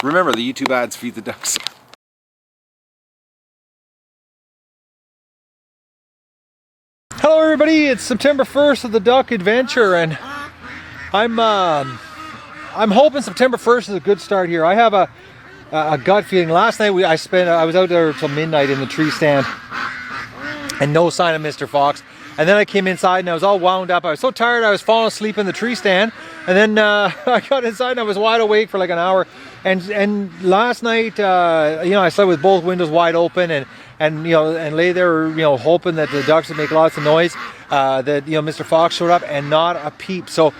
Remember, the YouTube ads feed the ducks. Hello everybody, it's September 1st of the duck adventure, and I'm hoping September 1st is a good start here. I have a gut feeling. Last night I was out there till midnight in the tree stand and no sign of Mr. Fox. And then I came inside and I was all wound up. I was so tired I was falling asleep in the tree stand. And then I got inside and I was wide awake for like an hour. And last night, you know, I slept with both windows wide open and you know, and lay there, you know, hoping that the ducks would make lots of noise. That, you know, Mr. Fox showed up and not a peep. So,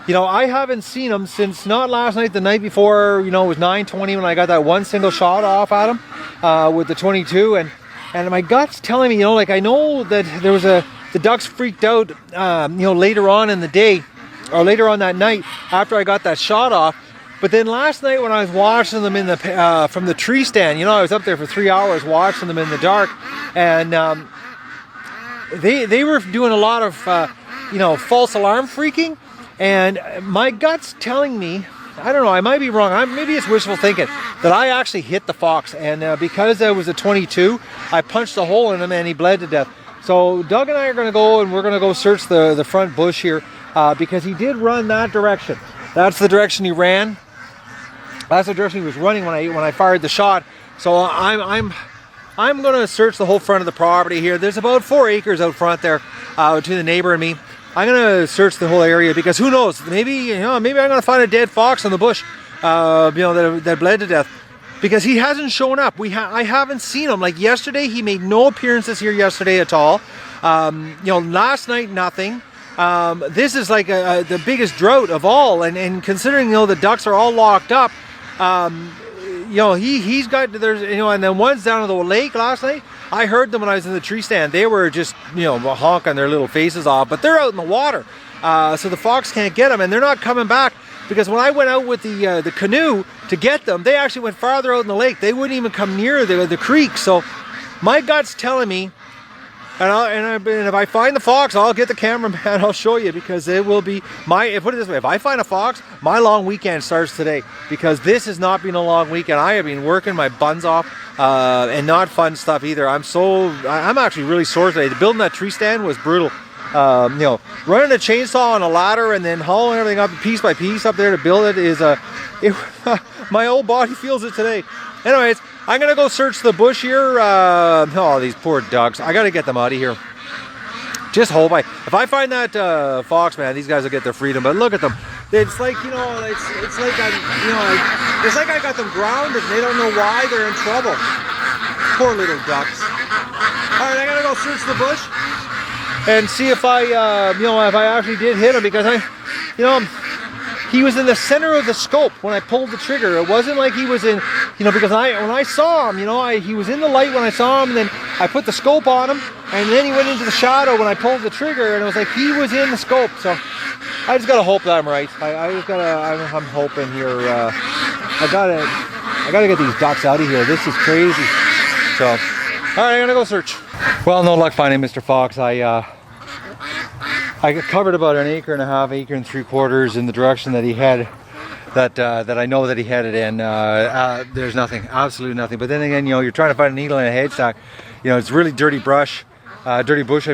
you know, I haven't seen him since not last night, the night before. You know, it was 9:20 when I got that one single shot off at him with the 22. And my gut's telling me, you know, like I know that there was the ducks freaked out, you know, later on in the day, or later on that night after I got that shot off. But then last night when I was watching them in the from the tree stand, you know, I was up there for 3 hours watching them in the dark, and they were doing a lot of you know, false alarm freaking, and my gut's telling me, I don't know, I might be wrong, maybe it's wishful thinking, that I actually hit the fox, and because there was a 22, I punched a hole in him and he bled to death. So Doug and I are going to go, and we're going to go search the front bush here, because he did run that direction. That's the direction he ran. That's the direction he was running when I fired the shot. So I'm going to search the whole front of the property here. There's about 4 acres out front there between the neighbor and me. I'm going to search the whole area because who knows? Maybe, you know, maybe I'm going to find a dead fox in the bush, you know, that bled to death. Because he hasn't shown up. I haven't seen him. Like yesterday, he made no appearances here yesterday at all. You know, last night, nothing. This is like the biggest drought of all. And considering, you know, the ducks are all locked up, you know, he's got, there's, you know, and then ones down at the lake last night, I heard them when I was in the tree stand. They were just, you know, honking their little faces off, but they're out in the water. So the fox can't get them, and they're not coming back. Because when I went out with the canoe to get them, they actually went farther out in the lake. They wouldn't even come near the creek. So my gut's telling me, and if I find the fox, I'll get the cameraman. I'll show you, because it will be put it this way: if I find a fox, my long weekend starts today. Because this has not been a long weekend. I have been working my buns off, and not fun stuff either. I'm actually really sore today. Building that tree stand was brutal. You know, running a chainsaw on a ladder and then hauling everything up piece by piece up there to build it is my old body feels it today. Anyways, I'm gonna go search the bush here. Oh, these poor ducks! I gotta get them out of here. Just hope if I find that fox, man, these guys will get their freedom. But look at them. It's like, you know, it's like it's like I got them grounded and they don't know why they're in trouble. Poor little ducks. All right, I gotta go search the bush and see if I, you know, if I actually did hit him, because you know, he was in the center of the scope when I pulled the trigger. It wasn't like he was in, you know, because when I saw him, you know, he was in the light when I saw him, and then I put the scope on him, and then he went into the shadow when I pulled the trigger, and it was like he was in the scope. So I just gotta hope that I'm right. I'm hoping here. I gotta get these ducks out of here. This is crazy. So, all right, I'm gonna go search. Well, no luck finding Mr. Fox. I covered about an acre and a half, acre and 3/4 in the direction that he had, that I know that he headed in. There's nothing, absolutely nothing. But then again, you know, you're trying to find a needle in a haystack. You know, it's really dirty bush. I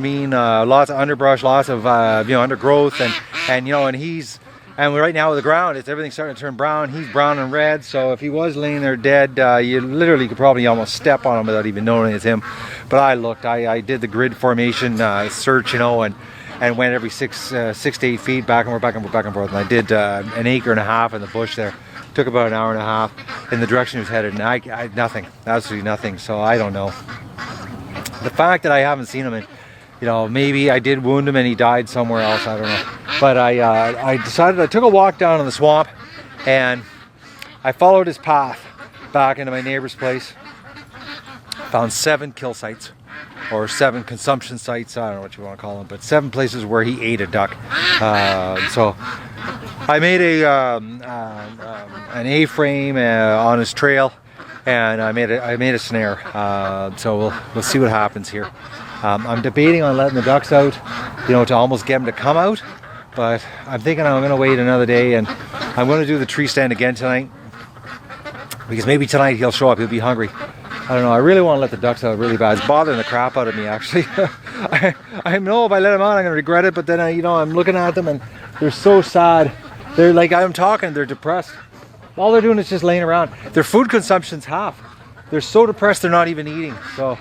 mean, lots of underbrush, lots of you know, undergrowth, and you know, and right now with the ground, everything's starting to turn brown. He's brown and red, so if he was laying there dead, you literally could probably almost step on him without even knowing it's him. But I looked, I did the grid formation search, you know, and went every 6 to 8 feet back and forth, and I did an acre and a half in the bush there. Took about an hour and a half in the direction he was headed, and I nothing, absolutely nothing. So I don't know. The fact that I haven't seen him, and you know, maybe I did wound him and he died somewhere else, I don't know. But I decided, I took a walk down in the swamp, and I followed his path back into my neighbor's place. Found 7 kill sites, or 7 consumption sites, I don't know what you want to call them, but 7 places where he ate a duck. So I made an A-frame on his trail, and I made a snare. So we'll see what happens here. I'm debating on letting the ducks out, you know, to almost get them to come out, but I'm thinking I'm going to wait another day, and I'm going to do the tree stand again tonight. because maybe tonight he'll show up. He'll be hungry. I don't know. I really want to let the ducks out really bad. It's bothering the crap out of me, actually. I know if I let them out, I'm going to regret it. But then, I'm looking at them and they're so sad. They're like, I'm talking, they're depressed. All they're doing is just laying around. Their food consumption's half. They're so depressed they're not even eating. So,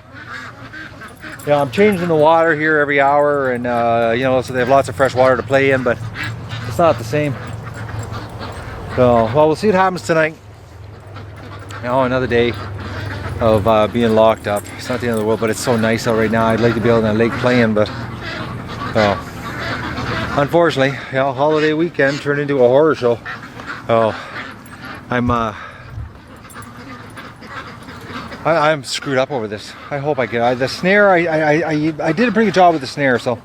I'm changing the water here every hour. And, so they have lots of fresh water to play in. But it's not the same. So, well, we'll see what happens tonight. Another day of being locked up. It's not the end of the world, but it's so nice out right now. I'd like to be out on the lake playing, but unfortunately, holiday weekend turned into a horror show. I'm screwed up over this. I hope I get the snare. I did a pretty good job with the snare, so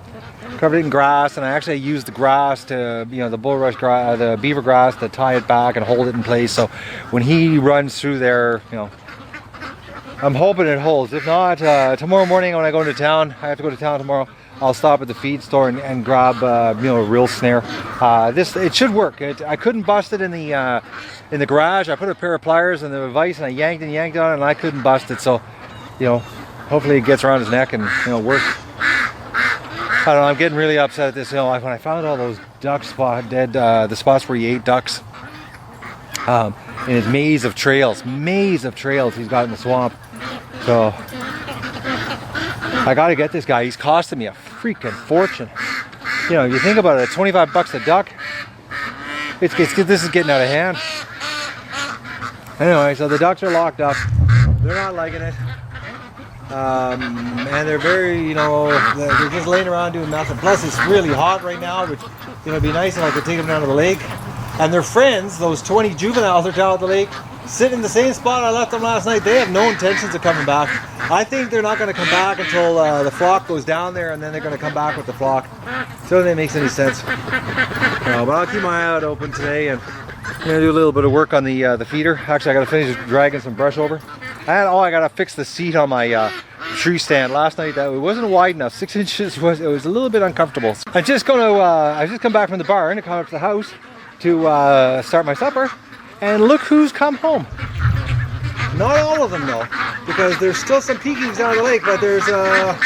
covered it in grass, and I actually used the grass to, the bulrush grass, the beaver grass, to tie it back and hold it in place. So when he runs through there, I'm hoping it holds. If not, tomorrow morning when I go into town, I have to go to town tomorrow, I'll stop at the feed store and grab, a real snare. It should work. I couldn't bust it in the garage. I put a pair of pliers in the vise and I yanked on it, and I couldn't bust it. So, hopefully it gets around his neck and, works. I don't know, I'm getting really upset at this. When I found all those duck the spots where he ate ducks, in his maze of trails he's got in the swamp. So I gotta get this guy. He's costing me a freaking fortune. You think about it, $25 a duck. This is getting out of hand. Anyway, so the ducks are locked up. They're not liking it. And they're very, they're just laying around doing nothing. Plus it's really hot right now, which, it'd be nice if I could take them down to the lake. And their friends, those 20 juveniles are down at the lake, sitting in the same spot I left them last night. They have no intentions of coming back. I think they're not going to come back until the flock goes down there, and then they're going to come back with the flock. So that makes any sense. But I'll keep my eye out open today, and I'm going to do a little bit of work on the feeder. Actually, I got to finish dragging some brush over. I got to fix the seat on my tree stand. Last night it wasn't wide enough. 6 inches was a little bit uncomfortable. I just come back from the barn to come up to the house to start my supper, and look who's come home. Not all of them though, because there's still some peekings down the lake, but there's 5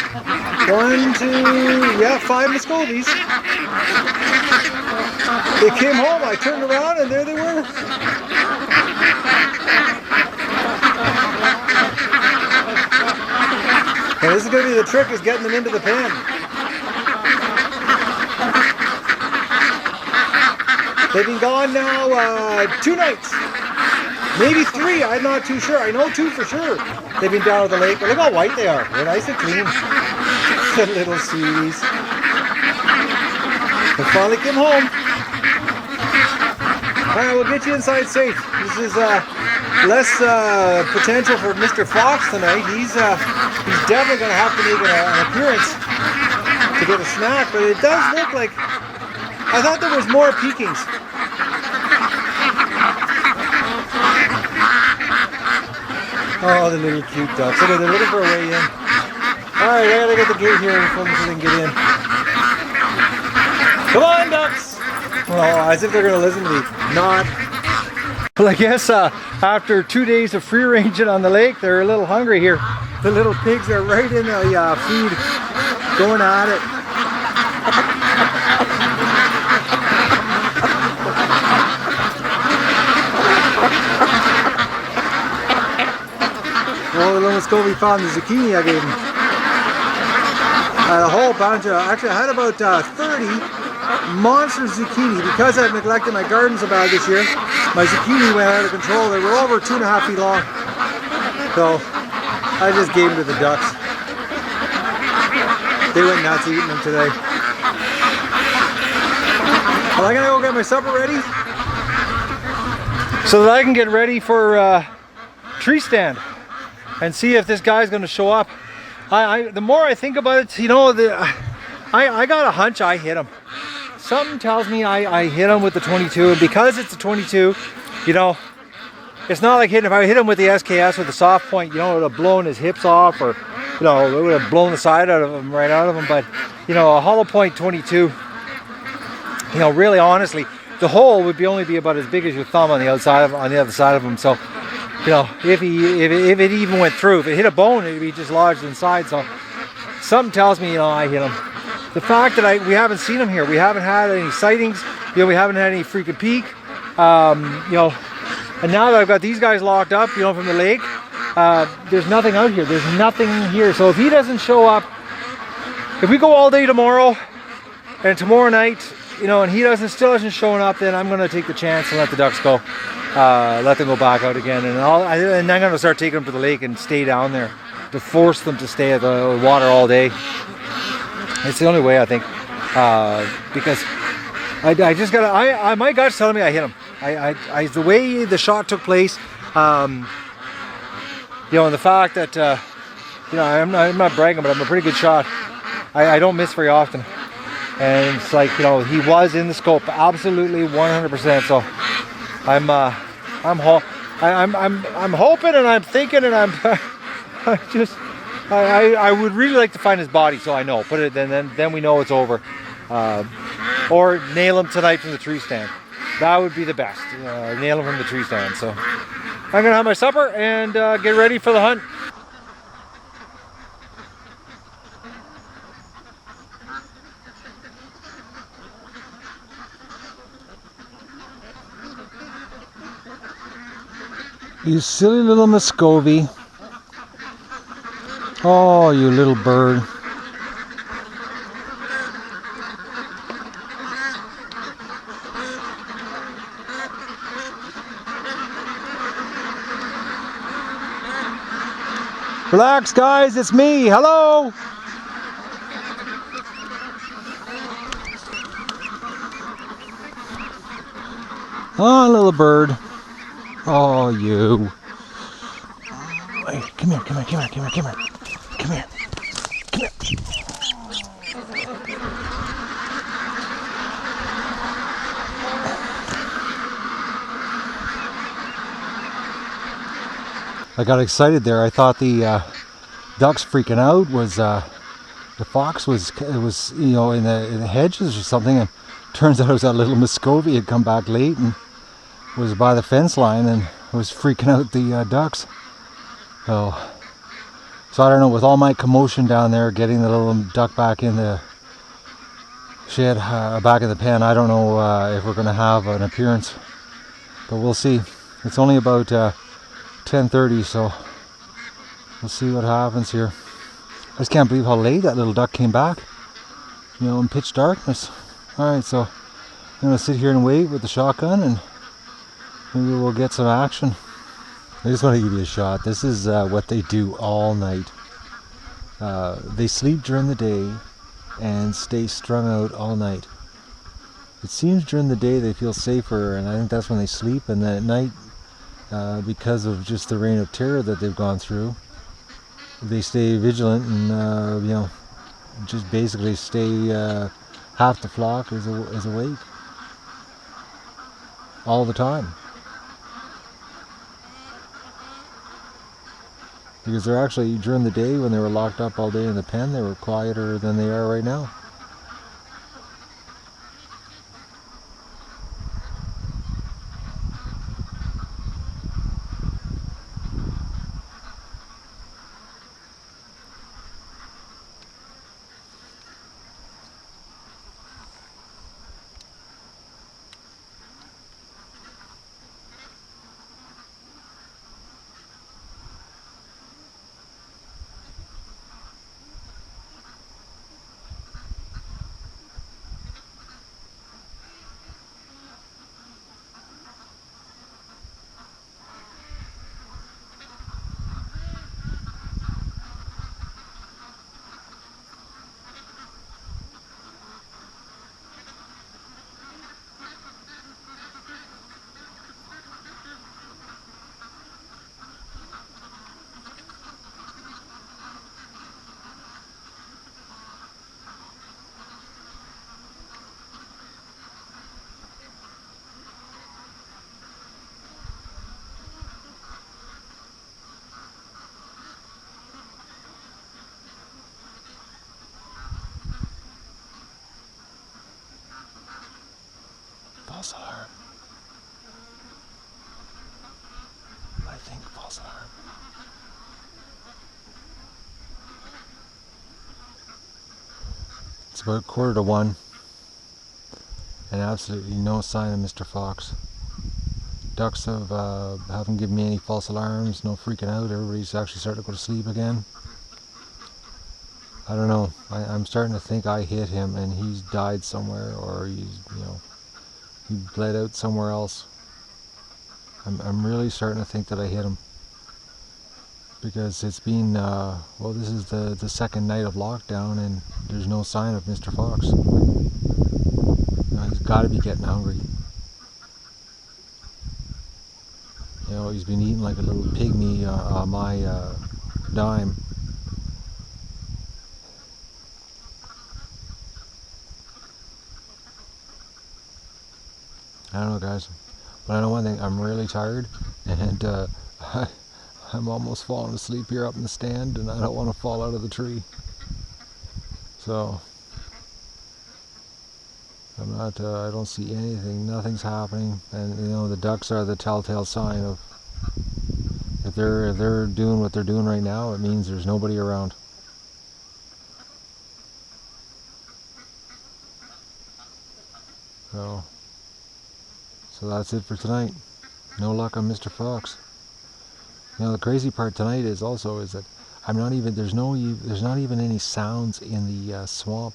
Muscovies. They came home, I turned around and there they were. And this is going to be the trick, is getting them into the pen. They've been gone now 2 nights. Maybe 3, I'm not too sure. I know 2 for sure. They've been down at the lake. But look how white they are. They're nice and clean. The little sweeties. They finally came home. Alright, we'll get you inside safe. This is less potential for Mr. Fox tonight. He's definitely going to have to make an appearance to get a snack, but it does look like, I thought there was more peekings. Oh, the little cute ducks. Look, they're looking for a way in. Alright, I gotta get the gate here so they can get in. Come on, ducks! Oh, as if they're gonna listen to me. Not. Well, I guess after 2 days of free ranging on the lake, they're a little hungry here. The little pigs are right in the feed, going at it. Well, the little Muscovy found the zucchini I gave him. A whole bunch of, actually I had about 30 monster zucchini. Because I've neglected my garden so bad this year, my zucchini went out of control. They were over 2.5 feet long. So I just gave them to the ducks. They went nuts eating them today. Well, I'm gonna go get my supper ready so that I can get ready for tree stand and see if this guy's gonna show up. The more I think about it, I got a hunch I hit him. Something tells me I hit him with the 22, and because it's a 22, it's not like hitting. If I hit him with the SKS with the soft point, it would have blown his hips off, or it would have blown the side out of him, right out of him. But a hollow point 22, really honestly, the hole would only be about as big as your thumb on the other side of him. So you know, if it even went through. If it hit a bone, it'd be just lodged inside. So something tells me, you know, I hit him. The fact that we haven't seen him here, we haven't had any sightings, you know, we haven't had any freaking peak, you know, and now that I've got these guys locked up, you know, from the lake, there's nothing out here. There's nothing here. So if he doesn't show up, if we go all day tomorrow and tomorrow night, you know, and he still isn't showing up, then I'm going to take the chance and let the ducks go. Let them go back out again, and I'm going to start taking them to the lake and stay down there to force them to stay at the water all day. It's the only way, I think, because I just gotta. My gut's telling me I hit him. The way the shot took place, you know, and the fact that you know, I'm not bragging, but I'm a pretty good shot. I don't miss very often, and it's like, you know, he was in the scope, absolutely 100%. So I'm hoping and I'm thinking and I would really like to find his body, so I know. Put it then we know it's over. Or nail him tonight from the tree stand. That would be the best. Nail him from the tree stand. So I'm gonna have my supper and get ready for the hunt. You silly little Muscovy. Oh, you little bird. Relax, guys, it's me. Hello. Oh, little bird. Oh, you. Hey, come here. I got excited there. I thought the ducks freaking out was the fox was you know, in the hedges or something, and turns out it was that little Muscovy had come back late and was by the fence line and was freaking out the ducks. So I don't know, with all my commotion down there getting the little duck back in the shed, back in the pen, I don't know if we're going to have an appearance, but we'll see. It's only about 10:30, so we'll see what happens here. I just can't believe how late that little duck came back, you know, in pitch darkness. Alright, so I'm going to sit here and wait with the shotgun and maybe we'll get some action. I just want to give you a shot. This is what they do all night. They sleep during the day and stay strung out all night. It seems during the day they feel safer, and I think that's when they sleep, and then at night, because of just the reign of terror that they've gone through, they stay vigilant and you know, just basically stay, half the flock is awake all the time. Because they're actually, during the day when they were locked up all day in the pen, they were quieter than they are right now. false alarm. It's about 1:45, and absolutely no sign of Mr. Fox. Ducks haven't given me any false alarms, no freaking out. Everybody's actually starting to go to sleep again. I don't know. I'm starting to think I hit him and he's died somewhere, or he's, he bled out somewhere else. I'm really starting to think that I hit him, because it's been well, this is the second night of lockdown and there's no sign of Mr. Fox. He's got to be getting hungry. He's been eating like a little pygmy on my dime. I don't know, guys, but I know one thing: I'm really tired, and I'm almost falling asleep here up in the stand, and I don't want to fall out of the tree. So I'm not. I don't see anything. Nothing's happening, and the ducks are the telltale sign of, if they're doing what they're doing right now, it means there's nobody around. So that's it for tonight. No luck on Mr. Fox. The crazy part tonight is that I'm not even. There's not even any sounds in the swamp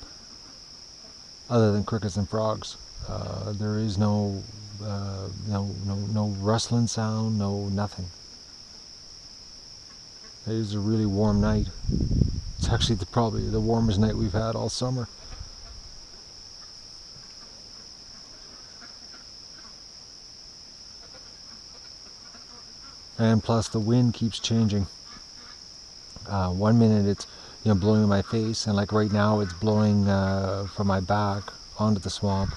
other than crickets and frogs. There is no rustling sound, no nothing. It is a really warm night. It's actually probably the warmest night we've had all summer. And plus the wind keeps changing. 1 minute it's blowing in my face, and like right now it's blowing from my back onto the swamp.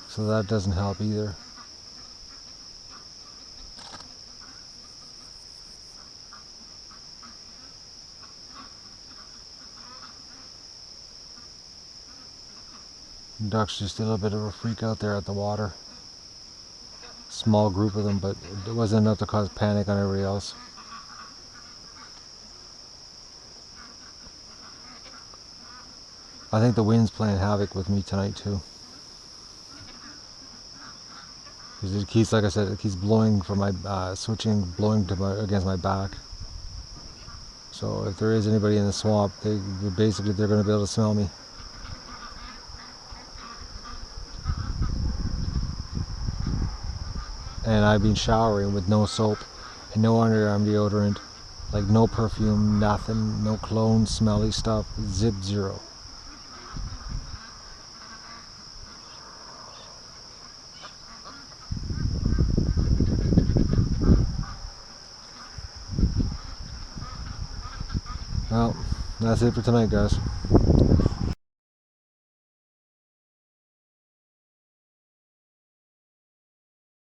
So that doesn't help either. Ducks just a little bit of a freak out there at the water. Small group of them, but it wasn't enough to cause panic on everybody else. I think the wind's playing havoc with me tonight too. Because it keeps, like I said, it keeps blowing from my blowing against my back. So if there is anybody in the swamp, they're going to be able to smell me. And I've been showering with no soap and no underarm deodorant, like no perfume, nothing, no cologne, smelly stuff, zero. Well, that's it for tonight, guys.